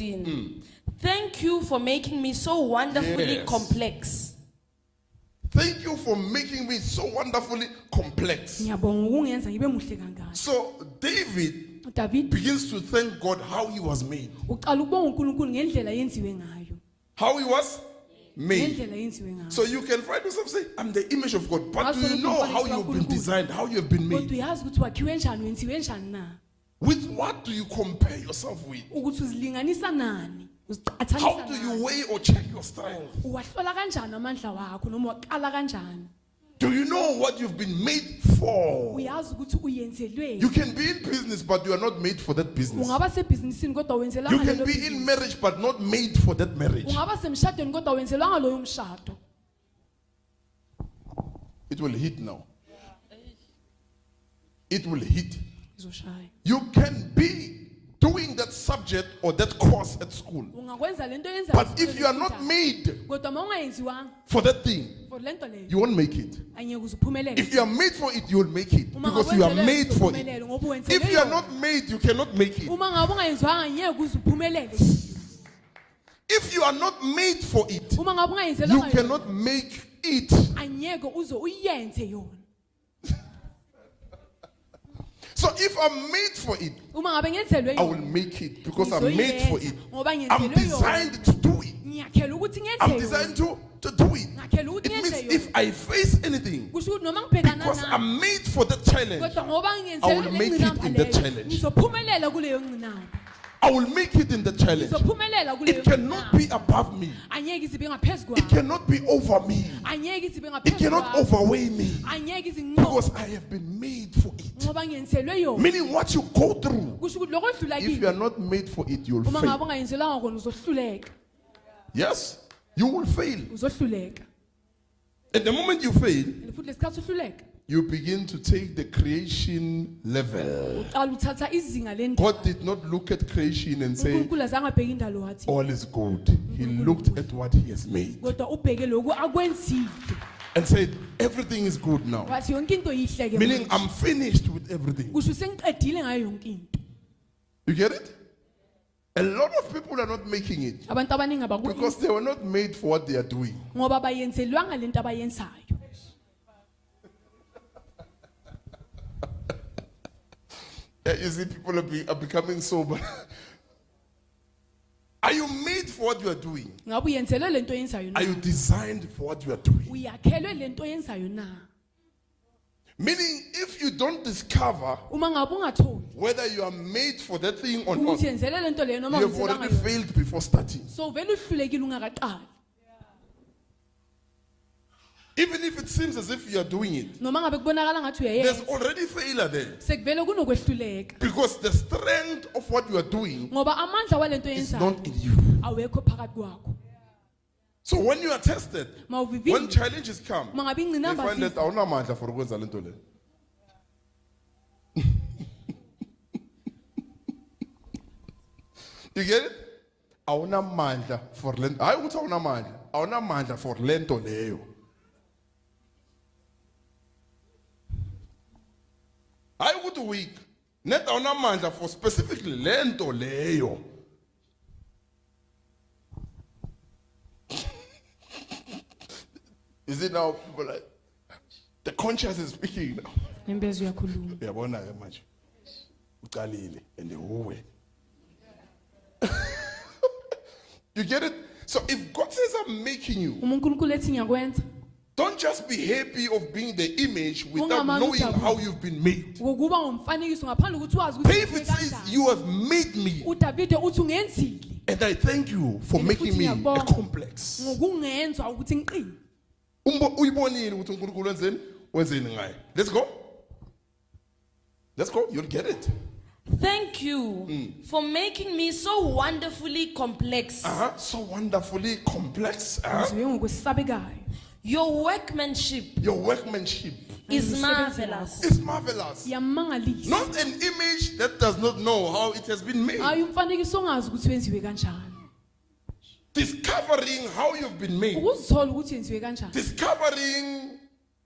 15. Thank you for making me so wonderfully Yes. complex. Thank you for making me so wonderfully complex. Ngiyabonga ukungenza ngibe muhle kangaka. So David David begins to thank God how he was made. uqala ukubonga uNkulunkulu ngendlela yenziwe ngayo. How he was made. Ngendlela yenziwe ngayo. So you can find yourself say, I'm the image of God. But do Absolutely. you know how you've been designed, how you have been Kodwa made? uyazi ukuthi wakhiwe kanjani wenziwe kanjani na? With what do you compare yourself with? Ukuthi uzilinganisa nani? How Uziqhathanisa do nani? you weigh or check your strength? Uwahlola kanjani amandla wakho noma waqala kanjani? Do you know what you've been made for? Uyazi ukuthi uyenzelwe. You can be in business, but you are not made for that business. Ungaba sebhizinisini kodwa wenzelwa You ngalelo can be in business. marriage, but not made for that marriage. Ungaba semshadweni kodwa wenzelwa ngaloyo mshado. It will hit now. It will hit. Izoshaya. You can be doing that subject or that course at school. Ungakwenza lento yenza. But if you are not made kodwa maungayenziwanga for that thing, for lento leyo you won't make it. angeke uzuphumelele. If you are made for it, you will make it. Uma Because you are ngakwenzelwe made for uzophumelela it. ngoba wenzelwe If you are yona. not made, you cannot make it. Uma ngabe ungayenziwanga angeke uzuphumelele. If you are not made for it, Uma ngabe ungayenzelwa you ngayo cannot make it. angeke uzo uyenze yona. So if I'm made for it, Uma ngabe ngenzelwe I will yona. make it because I'm made for it. Ngoba I'm ngenzelwe yona. designed to do it. Ngiyakhela ukuthi ngenze I'm yona. designed to do it. Ngakhela ukuthi It means ngenze yona. if I face anything, Kusho ukuthi noma ngibhekana because nayo. I'm made for that challenge, Kodwa ngoba I ngiyenzelwe will make it in that challenge. ngizophumelela kuleyo ngcinamba. I will make it in the challenge. Ngizophumelela kuleyo It cannot be above me. Angeke izibe ngaphezu It kwami. cannot be over me. Angeke izibe It ngaphezu cannot kwami. overweigh me Angeke izinqobo because I have been made for it. ngoba ngiyenzelwe yona. Meaning what you go through, Kusho ukuthi lokho odlula if you kini are not made for it, you will uma ngabe fail. ungayenzelwanga kona uzohluleka. Yes, you will fail. Uzohluleka. At the moment you fail, Futhi lesikhathi uhluleka. you begin to take the creation level. Uqala uthatha izinga lendalo. God did not look at creation and say, uNkulunkulu azange abheke indalo wathi all is good. He looked at what he has made kodwa ubheke lokhu akwenzile. and said, everything is good now. Wathi yonke into yihle ke. Meaning, manje. I'm finished with everything. Kusho sengiqedile ngayo yonke into. You get it? A lot of people are not making it Abantu abaningi because they were not made for what they are doing. ngoba bayenzelwanga lento abayenzayo. Yeah, you see, people are becoming sober. Are you made for what you are doing? Ngabe uyenzelwe lento oyenzayo Are na? you designed for what you are doing? Uyakhelwe lento oyenzayo na? Meaning, if you don't discover Uma ngabe ungatholi whether you are made for that thing or not, ukuthi you yenzelwe lento leyo noma have ungayenzelwanga already yona. failed before starting. So vele uhlulekile ungakaqali. Even if it seems as if you are doing it, Noma ngabe kubonakala ngathi there's uyayenza. already failure there. Sekuvele kunokwehluleka. Because the strength of what you are doing Ngoba amandla walento is oyenzayo not in you. awekho phakathi kwakho. So when you are tested, when Mawuvivi challenges come, uma ngabe you ingcinamba find that awunamandla for ukwenza lento le. You get it? Awunamandla for lento. Hayi ukuthi awunamandla. Awunamandla for lento leyo. Hayi ukuthi weak. Net awunamandla for specifically lento leyo. You see now people like the conscience is speaking now. Nembezi uyakhuluma. Uyabona ke manje. Uqalile and uwe. You get it? So if God says I'm making you, Uma uNkulunkulu ethi ngiyakwenza, don't just be happy of being the image without Ungamane knowing ujabule. how you've been made. ngokuba ngumfanekiso ngaphandle ukuthi wazi ukuthi David says, you have made me, uDavide uthi ungenzile. and I thank you for And making futhi me a ngiyabonga complex. ngokungenzwa ukuthi ngiqine. Uyibonile ukuthi uNkulunkulu wenzeni? Wenzeni ngayo. Let's go. Let's go. You'll get it. Thank you for making me so wonderfully complex. So wonderfully complex. Ngiziwe ngokwesabekayo. Your workmanship Your workmanship is Umsebenzi marvelous. is marvelous. Yamangalisa. Not an image that does not know how it has been made. Hayi umfanekiso ongazi ukuthi wenziwe kanjani. Discovering how you've been made. Ukuzithola ukuthi yenziwe kanjani. Discovering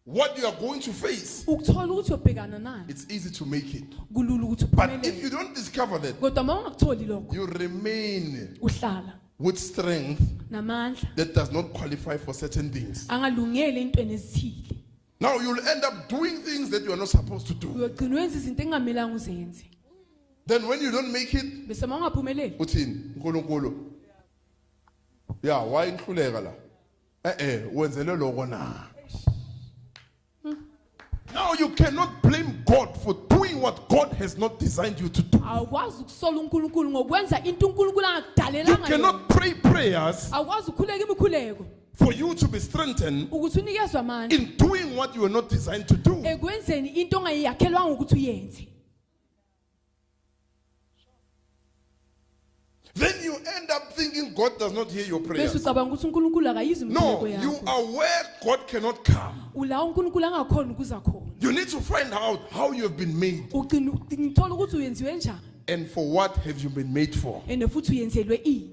what you are going to face, ukuthola ukuthi uyobhekana nani it's easy to make it. kulula ukuthi But if uphumelele you don't discover that, kodwa uma ungakutholi lokho you remain uhlala with strength namandla that does not qualify for certain things. angalungele entweni ezithile Now you'll end up doing things that you are not supposed to do. uyogcina wenza izinto engamelanga uzenze Then when you don't make it, bese uma ungaphumeleli uthini? Nkulunkulu. Yeah, why inhluleka la? Wenzele lokho na. Now you cannot blame God for doing what God has not designed you to do. awukwazi ukusola uNkulunkulu ngokwenza into uNkulunkulu You angakudalelanga yona cannot pray prayers awukwazi ukukhuleka imikhuleko for you to be strengthened ukuthi unikezwe amandla in doing what you were not designed to do. ekwenzeni into ongayakhelwanga ukuthi uyenze Then you end up thinking God does not hear your bese prayers. ucabanga ukuthi uNkulunkulu akayizwi No, imikhuleko you yakho are where God cannot come. ula uNkulunkulu angakhona ukuza khona You need to find out how you have been made ugcina ngithola ukuthi uyenziwe njani and for what have you been made for. ene futhi uyenzelwe ini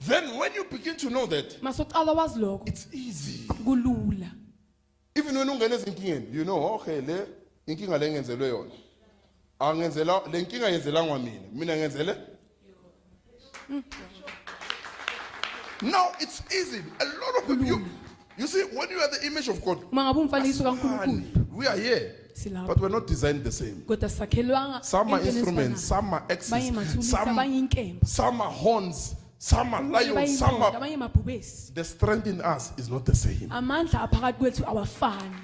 Then when you begin to know that, masoqala wazi lokho it's easy. kulula Even when ungena ezinkingeni, you know, okay, le inkinga le ngenzelwe yona. Angenzela le inkinga yenzelangwa mina ngenzele. Now it's easy. A lot of people, you see, when you are the image of God, uma ngabe umfanekiso kaNkulunkulu man, we are here, silapho but we're not designed the same. kodwa sakhelwanga Some are entweni instruments, ezifanayo. some are abanye axes, mathulusi abanye inkemba some are horns, some are abanye lions, some bayindoda are. abanye mabhubesi The strength in us is not the same. amandla aphakathi kwethu awafani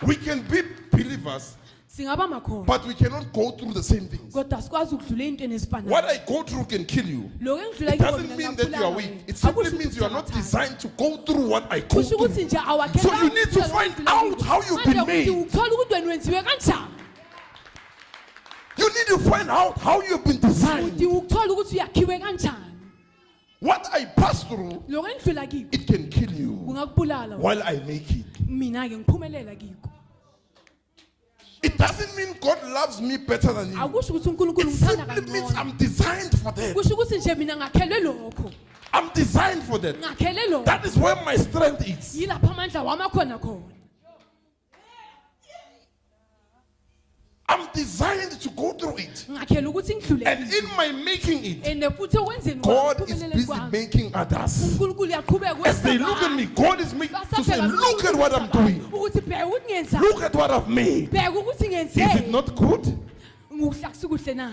We can be believers, singaba makhono but we cannot go through the same things. kodwa sikwazi ukudlula entweni What ezifanayo I go through can kill you. lokho engidlula It kiko doesn't mina mean that you are ngingabulala weak. wena. It simply Akusho means ukuthi you are not ubuthakathaka. designed to go through what I go kusho ukuthi through. nje awakhelwanga So you need to ukudlula find lokho out engidlula how kiko. you've been Manje made. ukuthi uthola ukuthi wena wenziwe kanjani You need to find out how you've been designed. udinga ukuthola ukuthi uyakhiwe kanjani What I pass through, lokho engidlula kiko it can kill you kungakubulala wena. while I make it. mina ke ngiphumelela kiko It doesn't mean God loves me better than you. akusho ukuthi uNkulunkulu It ngithanda simply means kangcono I'm designed for that. kusho ukuthi nje mina ngakhelwe lokho I'm designed for that. ngakhelwe lokho That is where my strength is. yilapho amandla wami akhona khona I'm designed to go through it. ngakhela ukuthi ngidlule And in my making it, ene futhi okwenzeni God is busy making others. uNkulunkulu uyaqhubeka As they look at me, God is making to say, look at what I'm doing. ukuthi bheka ukuthi ngenza Look at what I've made. bheka ukuthi Is it ngenze not good? nguhlakuhle na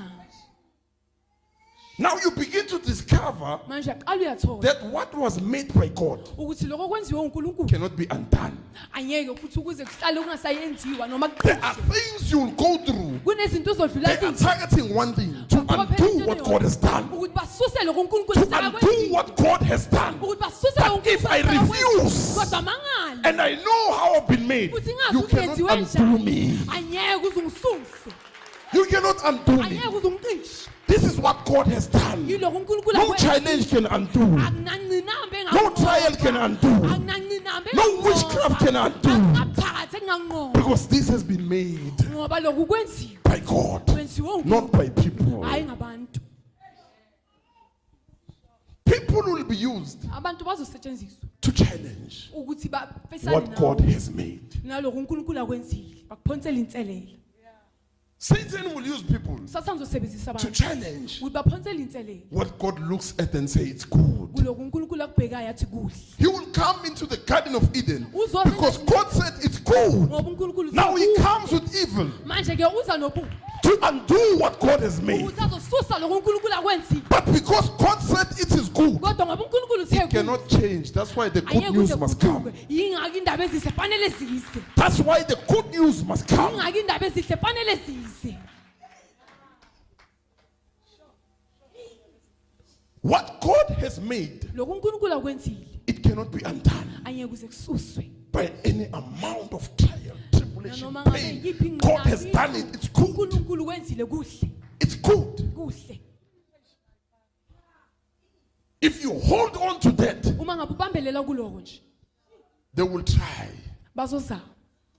Now you begin to discover manje aqala uyathola that what was made by God ukuthi lokho okwenziwe uNkulunkulu cannot be undone. anyeke futhi ukuze kuhlale kungasayenziwa noma There are kuqhubeke things you'll go through. kunezinto uzodlula They are kizo targeting one thing, to undo what God has done. ukuthi basuse lokho uNkulunkulu To asekakwenzile. undo what God has done. ukuthi basuse But lokho if I uNkulunkulu refuse, kodwa mangale and I know how I've been made, futhi ngazi you ukuthi cannot yenziwe undo me. njani anyeke uze ungisuse You cannot undo me. anyeke uze ungicishe This is what God has done. yilokho uNkulunkulu No akwenza. challenge can undo. Akunancinambe No trial can undo. akunancinambe No witchcraft can undo. akunaphathe enganqoba Because this has been made ngoba lokhu kwenziwe by God, kwenziwe not by people. hayi ngabantu People will be used abantu bazosetshenziswa to challenge ukuthi bafesane what God has made. nalokho uNkulunkulu akwenzile bakuphonsela inselela Satan will use people sathanda uzosebenzisa to abantu challenge ukuthi baphonsele inselela what God looks at and say it's good. kulokho uNkulunkulu akubhekayo athi kuhle He will come into the Garden of Eden Uzoza because God said it's good. ngoba uNkulunkulu Now he uthi comes with evil manje ke uza nobubi to undo what God has made. ukuthi azosusa lokho uNkulunkulu akwenzile But because God said it is good, kodwa ngoba uNkulunkulu uthe kuhle, cannot change. That's why the good anyeke news uze must kuduke come. yingaki indaba ezihle fanele zise That's why the good news must come. yingaki indaba ezihle fanele zise What God has made, lokho uNkulunkulu akwenzile it cannot be undone anyeke uze kususwe by any amount of trial, tribulation, nanoma ngabe pain. yiphi God has done it. It's good. uNkulunkulu wenzile kuhle It's good. kuhle If you hold on to that, uma ngabe ubambelela kuloko nje they will try. bazozama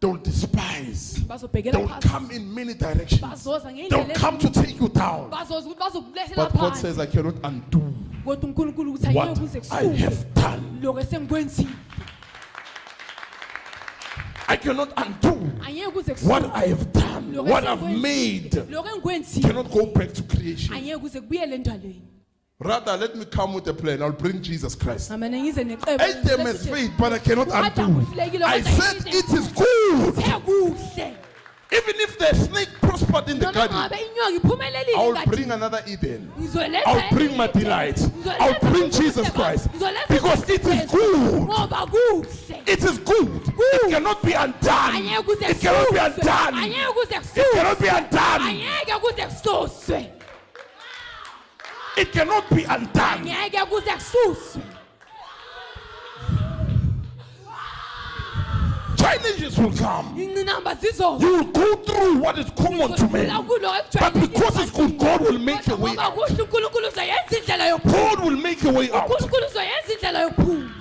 They will despise. They bazobhekela will phansi come in many directions. bazoza They will ngendlela come to take you down. bazoza ukuthi bazokulehlela But God phansi says, I cannot undo kodwa uNkulunkulu uthi what anyeke uze I kusuke have done. lokho esengikwenzile I cannot undo Angeke kuze what kusuke. I have done, Lokho what I've engikwenzile- made. Lokho engikwenzile. Cannot go back to creation. Angeke kuze kubuyele endalweni. Rather, let me come with a plan. I'll bring Jesus Christ. Ngamane ngize neqebo. Adam has faith, but I cannot Adam undo. uhlulekile, I kodwa said yini it is good. Kuhle. Even if the snake prospered in the Noma garden, ngabe inyoka iphumelelile I will engadini. bring another Eden. Ngizoletha I'll bring my enye delight. Ngizoletha I'll bring ubuhle Jesus bami. Christ. Ngizoletha Because it is ubuhle good. ngoba kuhle. It is good. It cannot be undone. Angeke kuze It cannot be kususwe. undone. Angeke kuze It kususwe. cannot be undone. Angeke kuze kususwe. It cannot be undone. Angeke kuze kususwe. Challenges will come. Ingqinamba zizoza. You will go through what is common to men. But because it's good, God will make a way Ngoba out. kuhle uNkulunkulu uzoyenza indlela yokuphuma. God will make a way out. uNkulunkulu uzoyenza indlela yokuphuma.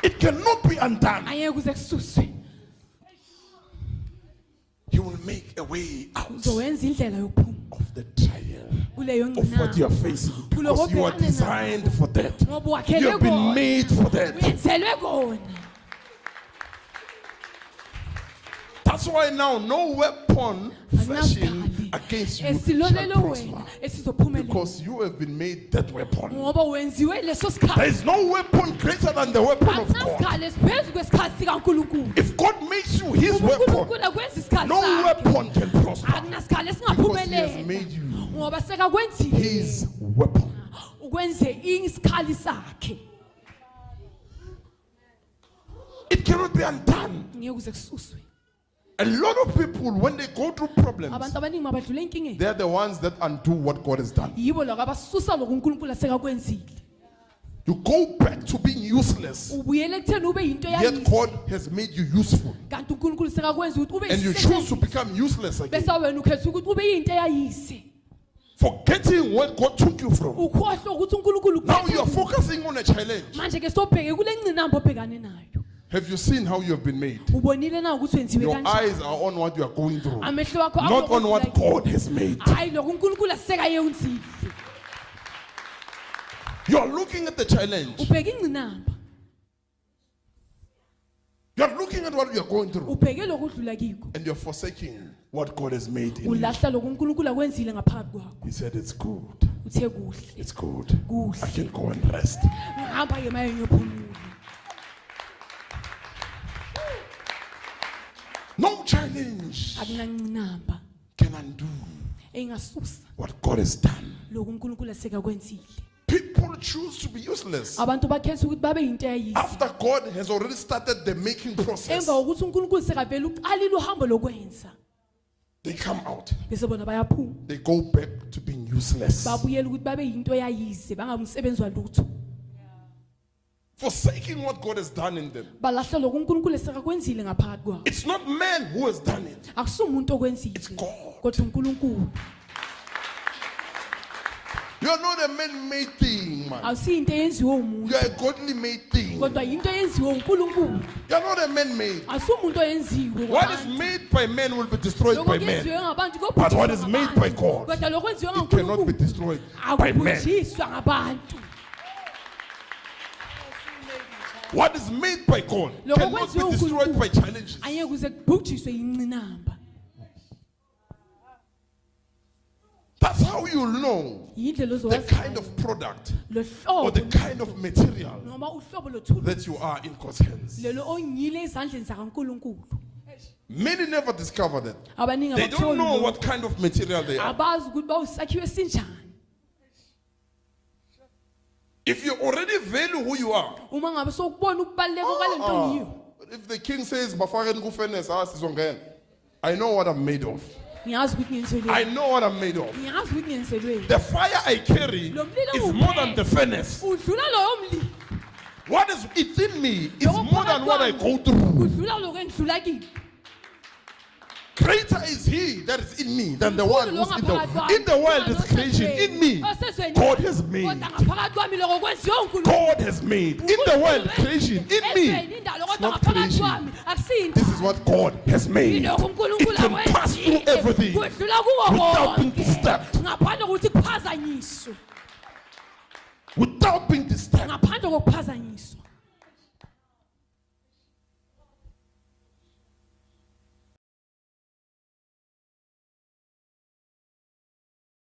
It cannot be undone. Angeke kuze kususwe. He will make a way out Uzoyenza indlela yokuphuma of the trial kuleyo of what you are ngqinamba. facing. Because you are designed for that. Ngoba You wakhelwe have been kona. made for that. Uyenzelwe kona. That's why now no weapon fashioned against you shall Esilolelo prosper. wena esizophumelela. Because you have been made that weapon. Ngoba wenziwe leso There sikhathi. is no weapon greater than the weapon of God. Akunasikhathi esiphezu kwesikhathi sikaNkulunkulu. If God makes you his weapon, uNkulunkulu akwenza isikhathi no sakhe. weapon can prosper. Akunasikhathi Because he has esingaphumelela. made you Ngoba sekakwenzile his weapon. ukwenze isikhali sakhe. It cannot be undone. Ngeke kuze kususwe. A lot of people, when they go through problems, Abantu abaningi mabadlula enkingeni. they're the ones that undo what God has done. Yibo labo abasusa lokho uNkulunkulu asekakwenzile. You go back to being useless, Ubuyele ekutheni ube yinto yet yayize. God has made you useful. Kanti uNkulunkulu sekakwenza ukuthi ube And you choose to become useless again, bese wena ukhetha ukuthi ube yinto eyayise. forgetting where God took you from. Ukhohlwa ukuthi uNkulunkulu Now you are focusing on a challenge. manje ke sobheke kule ngcinamba obhekane nayo. Have you seen how you have been made? Ubonile na ukuthi wenziwe Your kanjani? eyes are on what you are going through, Amehlo akho not on what God has made. Hayi lokho uNkulunkulu asekayenzile. You are looking at the challenge. Ubheke ingcinamba. You are looking at what you are going through, Ubheke lokho udlula kiko. and you're forsaking what God has made in you. Ulahla lokho uNkulunkulu akwenzile ngaphakathi kwakho. He said, "It's good. Uthe kuhle. It's good. Kuhle. I can go and rest." Ngihamba ke maye ngiyophumula. No challenge Akunangcinamba can undo engasusa what God has done. lokho uNkulunkulu asekakwenzile. People choose to be useless Abantu bakhetha ukuthi babe yinto eyayise. after God has already started the making process. Emva kokuthi uNkulunkulu sekavela uqalile uhambo lokwenza. They come out. Bese bona bayaphuma. They go back to being useless, Babuyela ukuthi babe yinto eyayise bangamsebenzi walutho. forsaking what God has done in them. Balahla lokho uNkulunkulu esekakwenzile ngaphakathi kwabo. It's not man who has done it. Akusumuntu okwenzile. It's God. Kodwa uNkulunkulu. You are not a man-made thing, man. Awusiyinto eyenziwe umuntu. You are a godly made thing. Kodwa yinto eyenziwe uNkulunkulu. You are not a man-made. Asumuntu oyenziwe. What is made by men will be destroyed Lokho by kwenziwe men. ngabantu But kophuthwa what is made by God, Kodwa lokho kwenziwe it cannot be ngaNkulunkulu. destroyed by men. Akubhujiswa ngabantu. What is made by God Lokho cannot be kwenziwe destroyed uNkulunkulu. by challenges. Angeke kuze kubhujiswe ingcinamba. That's how you know Yindlela the ozowazi kind of product lo or the hlobo kind of material noma uhlobo lothulu that you are in God's hands. lelo onyile ezandleni zakaNkulunkulu. Many never discover that. Abaningi They don't know abakutholi what kind of material they are. abazi ukuthi bawusakhiwe sinjani. If you already value who you are, Uma ngabe sokubona ukubaleka kwalento ngiyo. if the king says, "Bafakeni ku-furnace, sizongena," I know what I'm made of. Ngiyazi ukuthi ngiyenzelweni. I know what I'm made of. Ngiyazi ukuthi ngiyenzelweni. The fire I carry is more than the furnace. Udlula loyo mlilo. What is within me is more than what I go through. Udlula lokho engidlula kiko. Greater is he that is in me than the one who's in the world is creation. In me, God has made. Kodwa ngaphakathi kwami lokho kwenziwe uNkulunkulu. God has made. In the world creation. In me, it's not creation. This is what God has made. It can pass through everything without being disturbed. ngaphandle kokuthi kuphazanyiswe Without being disturbed. ngaphandle kokuphazanyiswa.